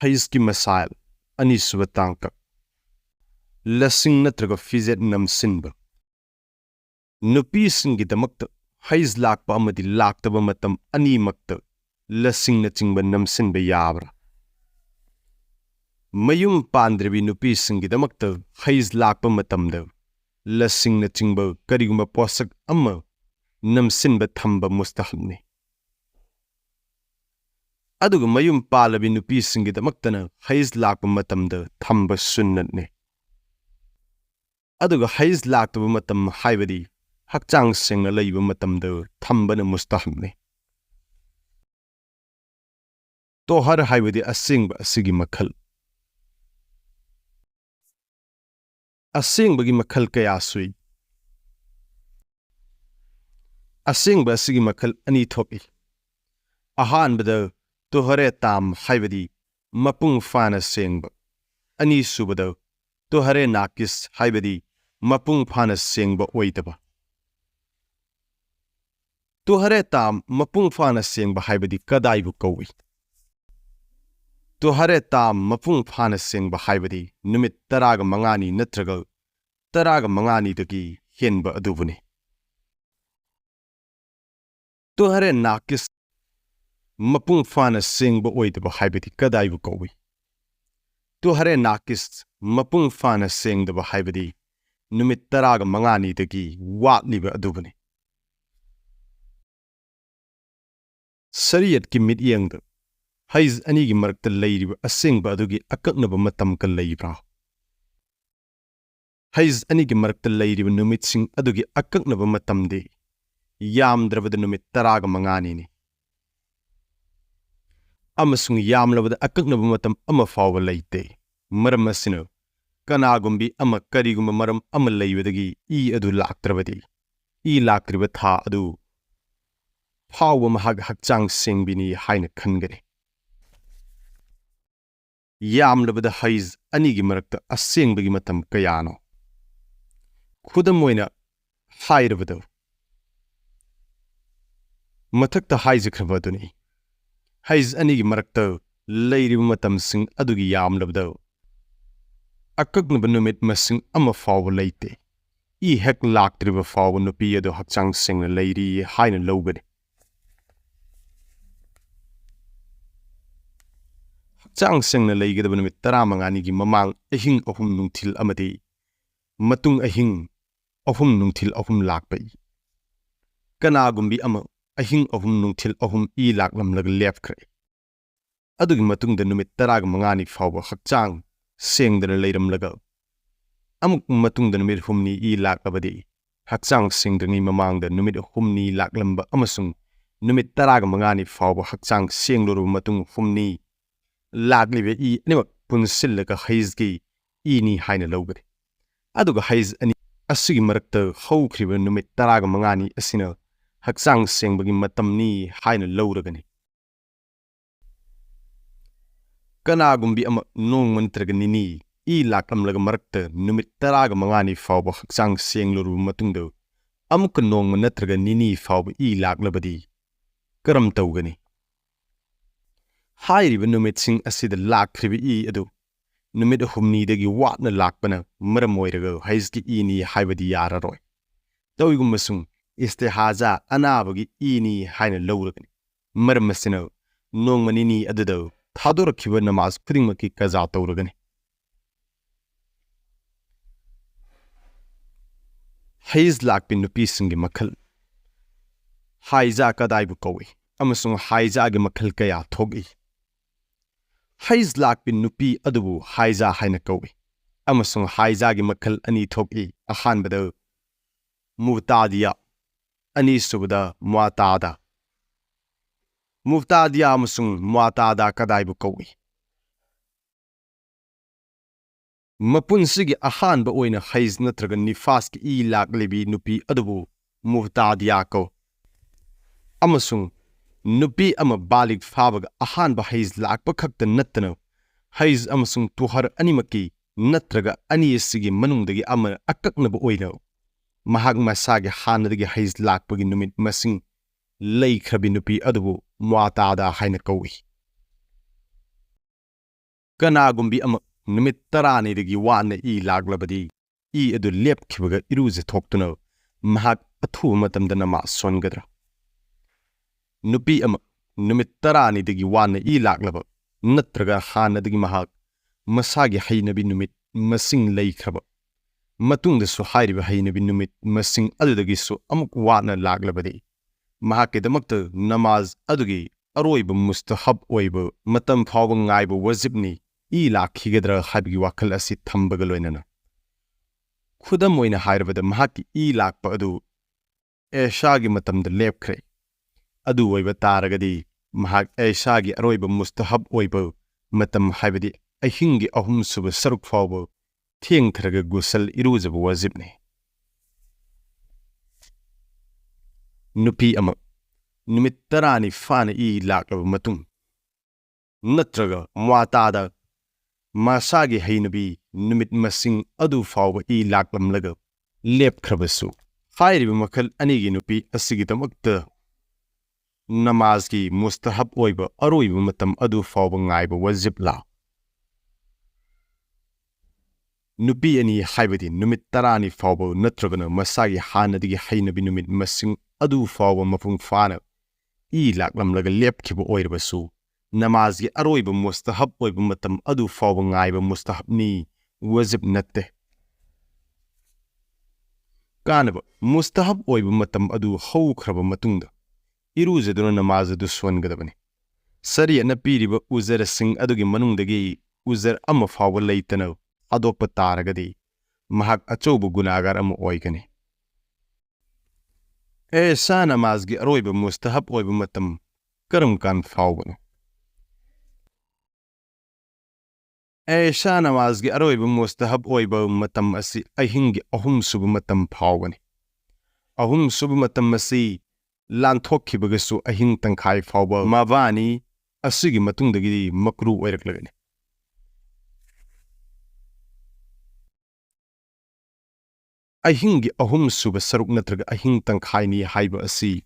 Heiz Ki Masail Anisuba Tangka Lasing Natraga Fizet Namsinba Nupisingi Damakta Heiz Lakpa Amadi Laktaba Matam Ani Makta Lasing Nachingba Namsinba Yabra Mayum Pandribi Nupisingi Damakta Heiz Lakpa Matamda Lasing Nachingba Karigumba Posak Amma Namsinba Thamba Mustahilni Aduga mayum palabi nupisingi damaktana Heiz lakpa matamda thamba sunnatni Aduga Heiz laktaba matam haibadi hakchang sengna leiba matamda thambana mustahilni Tohar haibadi asingba asigi makhal Asingbagi makhal kaya sui Asingba asigi makhal ani thoki Ahanbada Tohare tam haibadi mapung fana sengba Ani subada Tohare nakis haibadi mapung fana sengba oitaba Tohare tam mapung fana sengba haibadi kadaibu kawi Tohare tam mapung fana sengba haibadi numit taraga mangani natraga taraga mangani dagi henba adubuni Tohare nakis Mapung fana sengba oidaba haibadi kadaibu kawi Tohare nakis mapung fana sengdaba haibadi numit taraga mangani dagi watliba adubani Sariyat ki midyangda Heiz anigi marakta leiriba asengba adugi akaknaba matam ka leibra Heiz anigi marakta leiriba numit sing adugi akaknaba matamde yamdrabada numit taraga mangani ni Amasung yamlabada akaknaba matam ama fawba leite maram asina kanagumbi ama karigumba maram ama leibadagi adu laktrabadi laktriba tha adu fawba mahag hakchang sengbini haina khangani yamlabada Heiz anigi marakta asengbagi matam kayano khudam moina hairabada mathakta haizikrabaduni Heiz anigi marakta leiriba matam sing adugi yamlabda akaknaba numit masing ama fawba leite hek laktriba fawba nupi adu hakchang singna leiri haina logani hakchang singna leigidaba numit taramangani gi mamang ahing ahum nungthil amadi matung ahing ahum nungthil ahum lakpai kanagumbi ama ahing ahum nungthil ahum laklamlag lefkre adugi matungda numit taraga mangani fawba hakchang sengdana leiramlaga amuk matungda numit humni laklabadi hakchang sengdani mamangda numit humni laklamba amasung numit taraga mangani fawba hakchang sengloru matung humni laklibe animak punsillaga Heiz ki ni haina logari aduga Heiz ani asigi marakta hawkriba numit taraga mangani asina hakchang sengbagi matamni haina lowragani kanagumbi ama nongman traga nini laklamlaga marakta numit taraga mangani fawba hakchang sengloru matungda amuk nongman natraga nini fawba laklabadi karam tawgani hairiba numit sing asida lakribi adu numit humni dagi watna lakpana maramoiraga Heiz ki ni haibadi yararoi tawigummasung Istihaza A.S.W.gi ni haina lowragani maramasina nongmanini aduda thadurakiba namaz khudingmaki kaza tawragani Heiz lakpi nupisingi makhal Haiza kadaibu kawi amasung Haizagi makhal kaya thogi Heiz lakpi nupi adubu Haiza haina kawi amasung Haizagi makhal ani thogi ahanbada mubtadiya Ani subada muatada Mubtadiya amasung muatada kadaibu kawi Mapunsigi ahanba oina Heiz natraga nifaski laklibi nupi adubu mubtadiya ko amasung nupi ama balik fabaga ahanba Heiz lakpa khakta nattana Heiz amasung tuhar animaki natraga asigi manungdagi ama akaknaba oina Mahag masagi hanadagi Heiz lakpagi numit masing leikhrabi nupi adubu muatada haina kawi Kanagumbi ama numit taranidagi wana I laglabadi I adu lepkibaga iruze thoktuna mahak athu matamda nama songadra. Nupi ama numit taranidagi wana I laglaba natraga hanadagi mahak masagi hainabi numit masing laikraba. Matungda su hairiba hainabi numit masing adudagi su amuk wana laglabadi. Mahakkidamakta namaz adugi aroiba mustahab oiba matam phawba ngaiba wajibni I lakhigadra habigi wakal asi thambaga loinana. Khudam oina hairabada mahaki I lakpa adu S.A.W.gi matamda lepkhre. Adu oiba taragadi mahak S.A.W.gi aroiba mustahab oiba matam haibadi ahingi ahum suba saruk phawba thengkhraga gusal iruzaba wajibni. Nupi ama numit tarani fana I laklaba matung natraga muatada masagi hainabi numit masing adu fawba I laklamlaga lepkhrabasu hairiba makal anigi nupi asigidamakta namazgi mustahab oiba aroiba matam adu fawba ngaiba wajibla. Nupi ani haibadi numit tarani fawba natragana masagi hanadigi hainabi numit masing adu fawba mapung fana I laklamlaga lepkhiba oirabasu namazgi aroiba mustahab oiba matam adu fawba ngaiba mustahabni wajib natte. Kaanaba mustahab oiba matam adu hawkraba matungda iruzaduna namaz adu swangadabani. Sariyana piriba uzara sing adugi manungdagi uzar ama fawba leitana adokpa taragadi mahak achouba gunagar ama oigani. Sa namazgi aroiba mustahab oiba matam karam kan fawbana. Sa namazgi aroiba mustahab oiba matam asi ahingi ahum suba matam phawbani. Ahum suba matam asi lanthokkhibagasu ahing tangkhai phawba mabani asigi matungdagi makru oiraklagani. Ahingi ahum suba saruk natraga ahing tangkhaini haiba asi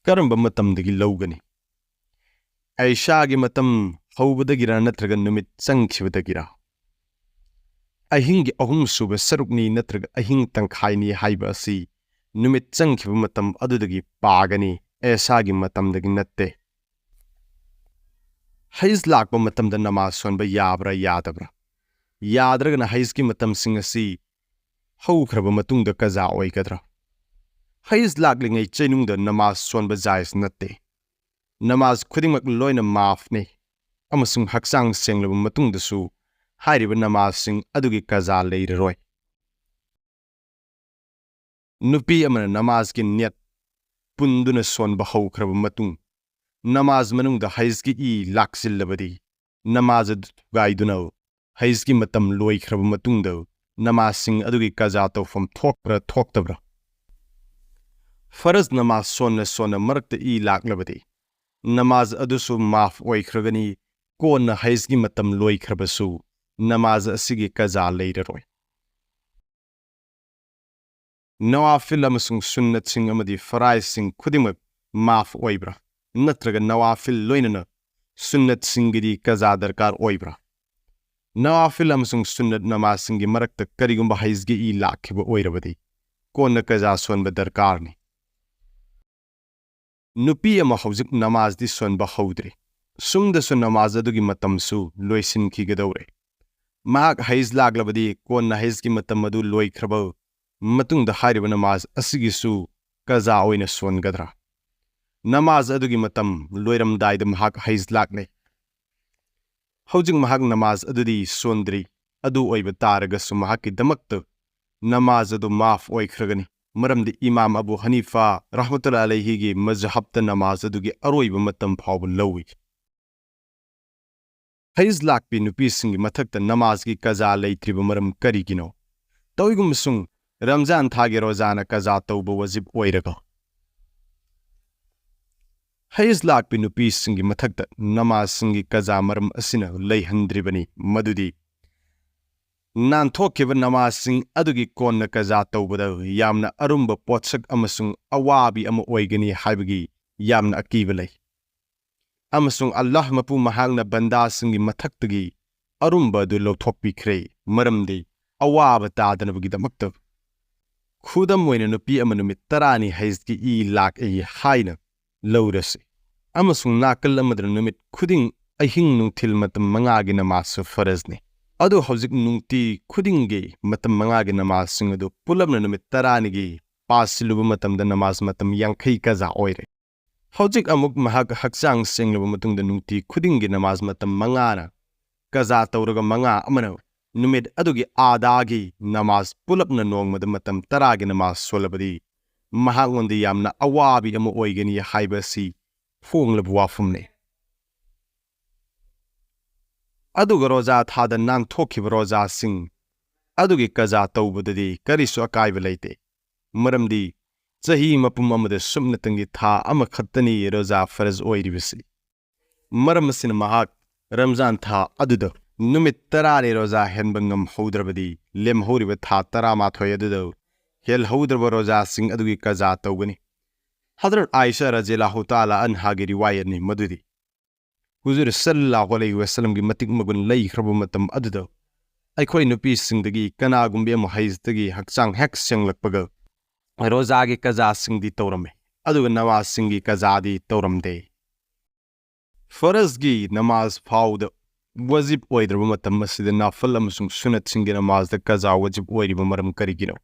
karamba matamdagi lawgani. S.A.W.gi matam hawbadagira natraga numit changkhibadagira. Ahingi ahum suba sarukni natraga ahing tangkhaini haiba asi numit changkhiba matam adudagi pagani S.A.W.gi matamdagi natte. Heiz lakba matamda namaz sonba yabra yadabra. Yadragana Heiz ki matamsing asi hawkraba matungda kaza oigadra. Heiz laklingai chainungda namaz sonba jais natte. Namaz khudingmak loina maafne amasung haksang senglaba matungda su hairiba namaz sing adugi kaza leiraroi. Nupi amana namaz ki niyat punduna sonba hawkraba matung namaz manungda Heiz ki laksillabadi namaz adu gaiduna Heiz ki matam loikraba matungda namaz sing adugi kaza tawfam thokbra thoktabra. Faraz namaz sonna marakta laklabadi namaz adusu maaf oikragani konna Heiz ki matam loikrabasu namaz asigi kaza leiraroi. Nawafil amasung sunnat sing amadi farais sing khudimak maaf oibra natraga nawafil loinana sunnat singidi kaza darkar oibra. Nawafil amasung sunnat namaz singi marakta karigumba Heiz ki lakhiba oirabadi konna kaza sonba darkarni. Nupi ama hawzik namaz di sonba hawdre sumda su namaz adugi matamsu loisin khigadawre. Mahak Heiz laglabadi konna Heiz ki matam adu loikraba matungda hairiba namaz asigisu kaza oina songadra. Namaz adugi matam loiramdaida mahak Heiz lakne. Hawjing mahak namaz adudi sondri adu oiba taragasu mahaki damakta namaz adu maaf oikragani. Maramdi Imam Abu Hanifa rahmatullahi gi mazhabta namaz adugi aroiba matam phawba lawi. Heiz lakpi nupisingi mathakta namaz gi kaza leitriba maram karigino. Tawigumsung Ramzan thagi rozana kaza tawba wajib oiraga. Heiz lakpi nupisingi mathakta namaz singi kaza maram asina leihandribani madudi. Nanthokkiba namaz sing adugi konna kaza tawbada yamna arumba potsak amasung awabi ama oigani haibagi yamna akiba lei. Amasung Allah mapu mahangna bandasingi mathakdagi arumba du lawthokpikre maramdi awaba tadanabagidamakta khudam oina nupi ama numit tarani Heiz ki lak haina lawrasi Amasung nakal amadra numit khuding ahing nungthil matam mangagi namas farazne adu hawzik nungti khudingi matam mangagi namas singadu pulabna numit tarani gi pasilubu matamda namas matam yankai kaza oire hawzik amuk mahak hakchang singlubu matungda nungti khudingi namas matam mangana kaza tawraga manga amana numit adugi adagi namas pulapna nongmada matam taragi namas solabadi mahangondi yamna awabi amu oigani haiba si phonglabu wafumne Aduga roza thada nan thokhiba roza sing adugi kaza tawbadadi karisu akaiba leite maramdi chahi mapum amada sumnatangi tha ama khattani roza faraz oiribasi maramasina mahak Ramzan tha aduda numit tarani roza henbangam haudrabadi lem horiba tha tarama thoy aduda hel haudraba roza sing adugi kaza tawgani Hadrat Aisha radhiyallahu ta'ala anha gi riwayat ni madudi Huzur sallallahu alaihi wasallam gi matik magun lay khrabu matam aduda aikhoi nupi singdagi kana gumbi am Heiz tagi hakchang hek senglakpaga roza gi kaza singdi tawrame aduga nawaz singi kaza di tawramde Faraz gi namaz fawda wajib oidraba matam masida nafal amasung sunat singi namaz da kaza wajib oiriba maram karigino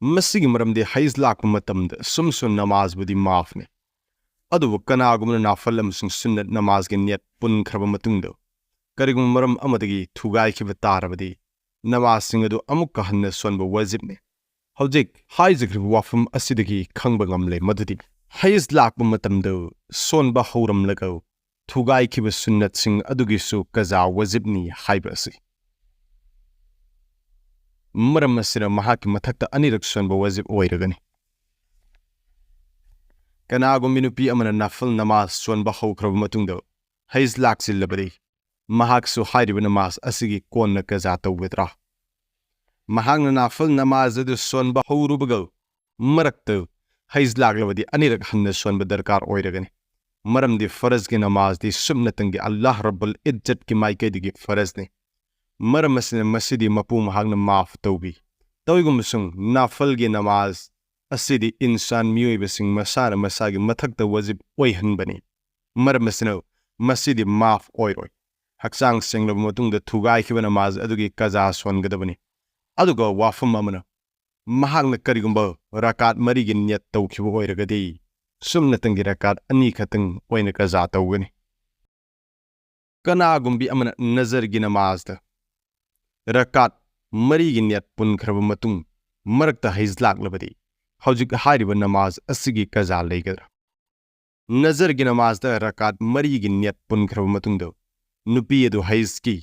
Masigi maramde Heiz lakpa matamda sumsun namaz budi maafne Adubu kanagumna nafal amasung sunat namaz gi niyat pun khraba matungda karigum maram amadagi thugai khiba tarabadi namaz singadu amukka hanna sonba wajibne hawjik Heiz-ki-Wafam asidagi khangba ngamle madudi Heiz lakpa matamda sonba hauram lagaw thugai khiba sunnat sing adugisu kaza wajibni haiba asi maram asira mahaki mathakta anirak sonba wajib oiragani Kanagumbi nupi amana nafal namaz sonba haukraba matungda Heiz laksilabadi mahaksu hairiba namaz asigi konna kaza tawbadra mahangna nafal namaz adu sonba haurubagal marakta Heiz laklabadi anirak hanna sonba darkar oiragani maramdi faraz ki namaz di sumnatangi Allah Rabbul Izzat ki maikaidigi faraz ni maramasina masidi mapu mahangna maaf tawbi tawigumsung nafal gi namaz asidi insan miyuibasing masana masagi mathakta wajib oihanbani maramasina masidi maaf oiroi hakchang senglaba matungda thugai khiba namaz adugi kaza songadabani aduga wafam amana mahangna karigumba rakat marigi niyat tawkhiba oiragadi sumnatangi rakat ani khatang oina kaza tawgani kanagumbi amana nazar gi namazda rakat marigi niyat pun khraba matung marakta Heiz laklabadi hawjik hairiba namaz asigi kaza leigadra nazar gi namazda rakat marigi niyat pun khraba matungda nupi adu Heiz ki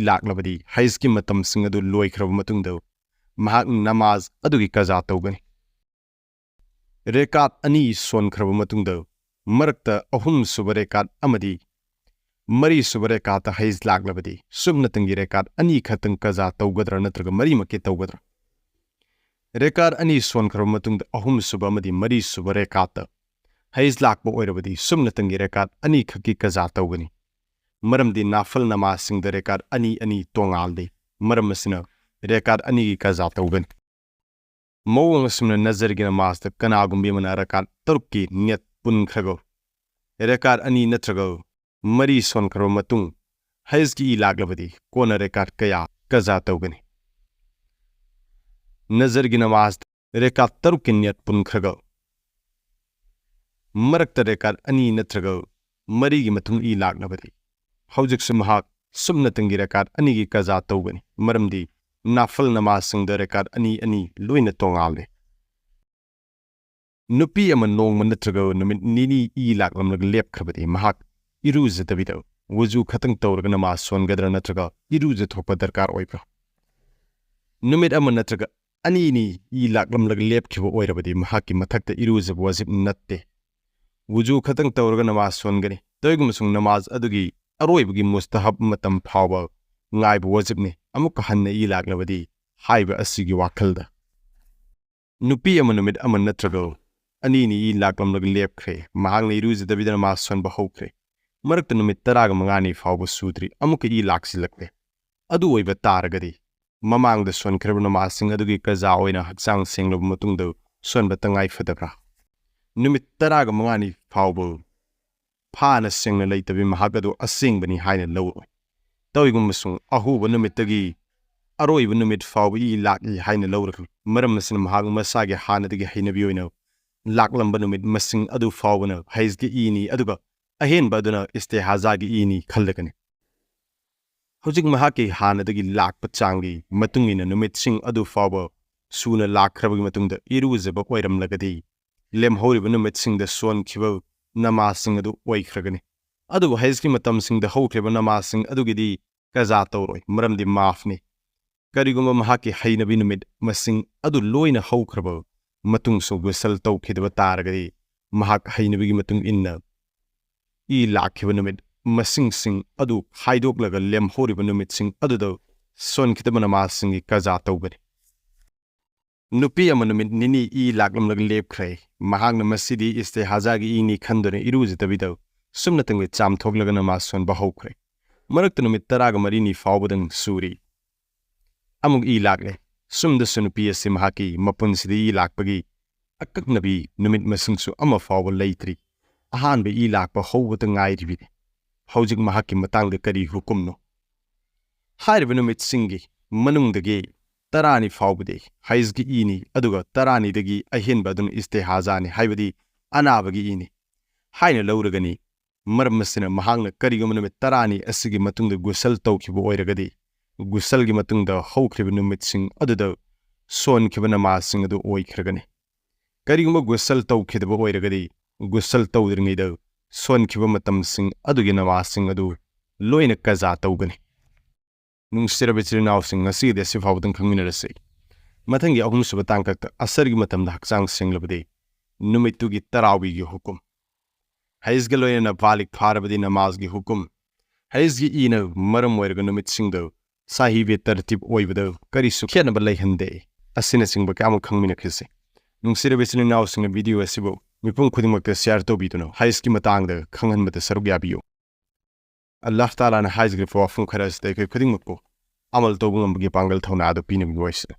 laklabadi Heiz ki matam singadu loi khraba matungda mahak namaz adugi kaza tawgani rekat ani son khraba matungda marakta ahum suba rekat amadi mari suba rekat Heiz laklabadi subnatangi rekat ani khatang kaza tawgadra natraga mari makke tawgadra rekat ani son khraba matungda ahum suba amadi mari suba rekat Heiz lakba oirabadi subnatangi rekat ani khaki kaza tawgani maramdi nafal namaz singda rekat ani tongalde maramasina rekat ani gi kaza tawgani Mawang sumna nazar gi namaz ta kanagumbi mana rakat tarukki niyat pun khrago rekat ani natrago mari son khraba matung Heiz ki laklabadi kona rekat kaya kaza tawgani nazar gi namaz rekat tarukki niyat pun khrago marakta rekat ani natrago mari gi matung laklabadi hawjik sumhak sumnatangi rekat ani gi kaza tawgani maramdi nafal namaz singda rekat ani loina tongalde nupi ama nongma natraga numit nini laklamlag lepkhrabadi mahak iruza tabida wuju khatang tawraga namaz songadra natraga iruza thokpa darkar oibra numit ama natraga ani laklamlag lepkhiba oirabadi mahaki mathakta iruza wajib natte wuju khatang tawraga namaz songani toygumsung namaz adugi aroibagi mustahab matam phawba ngaiba wajibni amukka hanna laklabadi haiba asigi wakhalda nupi ama numit ama natraga ꯑꯅꯤꯅꯤ E ꯂꯥꯛꯂꯝꯂꯒ ꯂꯦꯞꯈ꯭ꯔꯦ ꯃꯍꯥꯛꯅ ꯏꯔꯨꯖꯗꯕꯤꯗ ꯅꯃꯥꯖ ꯁꯣꯟꯕ ꯍꯧꯈ꯭ꯔꯦ ꯃꯔꯛꯇ ꯅꯨꯃꯤꯠ 15 ꯐꯥꯎꯕ ꯁꯨꯗ꯭ꯔꯤ ꯑꯃꯨꯛꯀ E ꯂꯥꯛꯁꯤꯜꯂꯛꯂꯦ ꯑꯗꯨ ꯑꯣꯏꯕ ꯇꯥꯔꯒꯗꯤ ꯃꯃꯥꯡꯗ ꯁꯣꯟꯈ꯭ꯔꯕ ꯅꯃꯥꯖꯁꯤꯡ ꯑꯗꯨꯒꯤ ꯀꯖꯥ ꯑꯣꯏꯅ ꯍꯛꯆꯥꯡ ꯁꯦꯡꯂꯕ ꯃꯇꯨꯡꯗ ꯁꯣꯟꯕ ꯇꯉꯥꯏ ꯐꯗꯕ꯭ꯔꯥ ꯅꯨꯃꯤꯠ 15 ꯐꯥꯎꯕ ꯐꯥꯅ ꯁꯦꯡꯅ ꯂꯩꯇꯕꯤ ꯃꯍꯥꯛ ꯑꯗꯨ ꯑꯁꯦꯡꯕꯅꯤ ꯍꯥꯏꯅ ꯂꯧꯔꯣꯏ ꯇꯧꯏꯒꯨꯝꯕꯁꯨꯡ ꯑꯍꯨꯕ ꯅꯨꯃꯤꯠꯇꯒꯤ ꯑꯔꯣꯏꯕ ꯅꯨꯃꯤꯠ ꯐꯥꯎꯕ ꯏ ꯂꯥꯛꯏ ꯍꯥꯏꯅ ꯂꯧꯔꯛꯂꯤ ꯃꯔꯝ ꯑꯁꯤꯅ ꯃꯍꯥꯛ ꯃꯁꯥꯒꯤ ꯍꯥꯟꯅꯗꯒꯤ ꯍꯩꯅꯕꯤ ꯑꯣꯏꯅ ꯂꯥꯛꯂꯝꯕ ꯅꯨꯃꯤꯠ ꯃꯁꯤꯡ ꯑꯗꯨ ꯐꯥꯎꯕꯅ ꯍꯩꯖꯒꯤ ꯏꯅꯤ ꯑꯗꯨꯒ ꯑꯍꯦꯟꯕ ꯑꯗꯨꯅ ꯏꯁꯇꯤꯍꯥꯖꯥꯒꯤ ꯏꯅꯤ ꯈꯜꯂꯒꯅꯤ ꯍꯧꯖꯤꯛ ꯃꯍꯥꯛꯀꯤ ꯍꯥꯟꯅꯗꯒꯤ ꯂꯥꯛꯄ ꯆꯥꯡꯒꯤ ꯃꯇꯨꯡ ꯏꯟꯅ ꯅꯨꯃꯤꯠꯁꯤꯡ ꯑꯗꯨ ꯐꯥꯎꯕ ꯁꯨꯅ ꯂꯥꯛꯈ꯭ꯔꯕꯒꯤ ꯃꯇꯨꯡꯗ ꯏꯔꯨꯖꯕ ꯑꯣꯏꯔꯝꯂꯒꯗꯤ ꯂꯦꯝꯍꯧꯔꯤꯕ ꯅꯨꯃꯤꯠꯁꯤꯡꯗ ꯁꯣꯟꯈꯤꯕ ꯅꯃꯥꯖꯁꯤꯡ ꯑꯗꯨ ꯑꯣꯏꯈ꯭ꯔꯒꯅꯤ ꯑꯗꯨꯕꯨ ꯍꯩꯖꯀꯤ ꯃꯇꯝꯁꯤꯡꯗ ꯍꯧꯈ꯭ꯔꯤꯕ ꯅꯃꯥꯖꯁꯤꯡ ꯑꯗꯨꯒꯤꯗꯤ ꯀꯖꯥ ꯇꯧꯔꯣꯏ ꯃꯔꯝꯗꯤ ꯃꯥꯐꯅꯤ ꯀꯔꯤꯒꯨꯝꯕ ꯃꯍꯥꯛꯀꯤ ꯍꯩꯅꯕꯤ ꯅꯨꯃꯤꯠ ꯃꯁꯤꯡ ꯑꯗꯨ ꯂꯣꯏꯅ ꯍꯧꯈ꯭ꯔꯕ ꯃꯇꯨꯡꯁꯨ ꯒꯨꯁꯜ ꯇꯧꯈꯤꯗꯕ ꯇꯥꯔꯒꯗꯤ ꯃꯍꯥꯛ ꯍꯩꯅꯕꯤꯒꯤ ꯃꯇꯨꯡ ꯏꯟꯅ ꯏ ꯂꯥꯛꯈꯤꯕ ꯅꯨꯃꯤꯠ ꯃꯁꯤꯡꯁꯤꯡ ꯑꯗꯨ ꯈꯥꯏꯗꯣꯛꯂꯒ ꯂꯦꯝꯍꯧꯔꯤꯕ ꯅꯨꯃꯤꯠꯁꯤꯡ ꯑꯗꯨꯗ ꯁꯣꯟꯈꯤꯗꯕ ꯅꯃꯥꯖꯁꯤꯡꯒꯤ ꯀꯖꯥ ꯇꯧꯒꯅꯤ ꯅꯨꯄꯤ ꯑꯃ ꯅꯨꯃꯤꯠ ꯅꯤꯅꯤ ꯏ ꯂꯥꯛꯂꯝꯂꯒ ꯂꯦꯞꯈ꯭ꯔꯦ ꯃꯍꯥꯛꯅ ꯃꯁꯤꯗꯤ ꯏꯁꯇꯤꯍꯥꯖꯥꯒꯤ ꯏꯅꯤ ꯈꯟꯗꯨꯅ ꯏꯔꯨꯖꯗꯕꯤꯗ ꯁꯨꯝꯅꯇꯪꯒꯤ ꯆꯥꯝꯊꯣꯛꯂꯒ ꯅꯃꯥꯖ ꯁꯣꯟꯕ ꯍꯧꯈ꯭ꯔꯦ ꯃꯔꯛꯇ ꯅꯨꯃꯤꯠ 14 ꯐꯥꯎꯕꯗꯪ ꯁꯨꯔꯤ ꯑꯃꯨꯛ ꯏ ꯂꯥꯛꯂꯦ ꯁꯨꯝꯗꯁꯨ ꯅꯨꯄꯤ ꯑꯁꯤ ꯃꯍꯥꯛꯀꯤ ꯃꯄꯨꯟꯁꯤꯗ ꯏ ꯂꯥꯛꯄꯒꯤ ꯑꯀꯛꯅꯕꯤ ꯅꯨꯃꯤꯠ ꯃꯁꯤꯡꯁꯨ ꯑꯃ ꯐꯥꯎꯕ ꯂꯩꯇ꯭ꯔꯤ ꯑꯍꯥꯟꯕ ꯏ ꯂꯥꯛꯄ ꯍꯧꯕꯇ ꯉꯥꯏꯔꯤꯕꯅꯤ ꯍꯧꯖꯤꯛ ꯃꯍꯥꯛꯀꯤ ꯃꯇꯥꯡꯗ ꯀꯔꯤ ꯍꯨꯀꯨꯝꯅꯣ ꯍꯥꯏꯔꯤꯕ ꯅꯨꯃꯤꯠꯁꯤꯡꯒꯤ ꯃꯅꯨꯡꯗꯒꯤ 10 ꯐꯥꯎꯕꯗꯤ ꯍꯩꯖꯒꯤ ꯏꯅꯤ ꯑꯗꯨꯒ 12ꯗꯒꯤ ꯑꯍꯦꯟꯕ ꯑꯗꯨꯅ ꯏꯁꯇꯤꯍꯥꯖꯥꯅꯤ ꯍꯥꯏꯕꯗꯤ ꯑꯅꯥꯕꯒꯤ ꯏꯅꯤ ꯍꯥꯏꯅ ꯂꯧꯔꯒꯅꯤ ꯃꯔꯝ ꯑꯁꯤꯅ ꯃꯍꯥꯛꯅ ꯀꯔꯤꯒꯨꯝꯕ ꯅꯨꯃꯤꯠ 10 ꯑꯁꯤꯒꯤ ꯃꯇꯨꯡꯗ ꯒꯨꯁꯜ ꯇꯧꯈꯤꯕ ꯑꯣꯏꯔꯒꯗꯤ ꯒꯨꯁꯜꯒꯤ ꯃꯇꯨꯡꯗ ꯍꯧꯈ꯭ꯔꯤꯕ ꯅꯨꯃꯤꯠꯁꯤꯡ ꯑꯗꯨꯗ ꯁꯣꯟꯈꯤꯕ ꯅꯃꯥꯖꯁꯤꯡ ꯑꯗꯨ ꯑꯣꯏꯈ꯭ꯔꯒꯅꯤ ꯀꯔꯤꯒꯨꯝꯕ ꯒꯨꯁꯜ ꯇꯧꯈꯤꯗꯕ ꯑꯣꯏꯔꯒꯗꯤ ꯒꯨꯁꯜ ꯇꯧꯗ꯭ꯔꯤꯉꯩꯗ ꯁꯣꯟꯈꯤꯕ ꯃꯇꯝꯁꯤꯡ ꯑꯗꯨꯒꯤ ꯅꯃꯥꯖꯁꯤꯡ ꯑꯗꯨ ꯂꯣꯏꯅ ꯀꯖꯥ ꯇꯧꯒꯅꯤ ꯅꯨꯡꯁꯤꯔꯕ ꯏꯆꯤꯜ ꯏꯅꯥꯎꯁꯤꯡ ꯉꯁꯤꯒꯤꯗꯤ ꯑꯁꯤ ꯐꯥꯎꯕꯗꯪ ꯈꯪꯃꯤꯟꯅꯔꯁꯤ ꯃꯊꯪꯒꯤ 3ꯁꯨꯕ ꯇꯥꯡꯀꯛꯇ ꯑꯁꯔꯒꯤ ꯃꯇꯝꯗ ꯍꯛꯆꯥꯡ ꯁꯦꯡꯂꯕꯗꯤ ꯅꯨꯃꯤꯠꯇꯨꯒꯤ ꯇꯔꯥꯋꯤꯒꯤ ꯍꯨꯀꯨꯝ ꯍꯩꯖꯒ ꯂꯣꯏꯅꯅ ꯕꯥꯂꯤꯛ ꯐꯥꯔꯕꯗꯤ ꯅꯃꯥꯖꯒꯤ ꯍꯨꯀꯨꯝ ꯍꯩꯖꯒꯤ ꯏꯅ ꯃꯔꯝ ꯑꯣꯏꯔꯒ ꯅꯨꯃꯤꯠꯁꯤꯡꯗ ꯁꯥꯍꯤꯕꯦ ꯇꯔꯇꯤꯕ ꯑꯣꯏꯕꯗ ꯀꯔꯤꯁꯨ ꯈꯦꯠꯅꯕ ꯂꯩꯍꯟꯗꯦ ꯑꯁꯤꯅꯆꯤꯡꯕ ꯀꯌꯥꯃꯨꯛ ꯈꯪꯃꯤꯟꯅꯈꯤꯁꯤ ꯅꯨꯡꯁꯤꯔꯕ ꯏꯆꯤꯜ ꯏꯅꯥꯎꯁꯤꯡꯅ ꯚꯤꯗꯤꯑꯣ ꯑꯁꯤꯕꯨ ꯃꯤꯄꯨꯝ ꯈꯨꯗꯤꯡꯃꯛꯇ ꯁꯦꯌꯔ ꯇꯧꯕꯤꯗꯨꯅ ꯍꯩꯖꯀꯤ ꯃꯇꯥꯡꯗ ꯈꯪꯍꯟꯕꯗ ꯁꯔꯨꯛ ꯌꯥꯕꯤꯌꯨ ꯑꯜꯂꯥꯍ ꯇꯥꯂꯥꯅ ꯍꯥꯏꯖꯈ꯭ꯔꯤꯕ ꯋꯥꯐꯝ ꯈꯔ ꯑꯁꯤꯗ ꯑꯩꯈꯣꯏ ꯈꯨꯗꯤꯡꯃꯛꯄꯨ ꯑꯃꯜ ꯇꯧꯕ ꯉꯝꯕꯒꯤ ꯄꯥꯡꯒꯜ ꯊꯧꯅꯥ ꯑꯗꯨ ꯄꯤꯅꯕꯒꯤ ꯑꯣꯏꯁꯅꯨ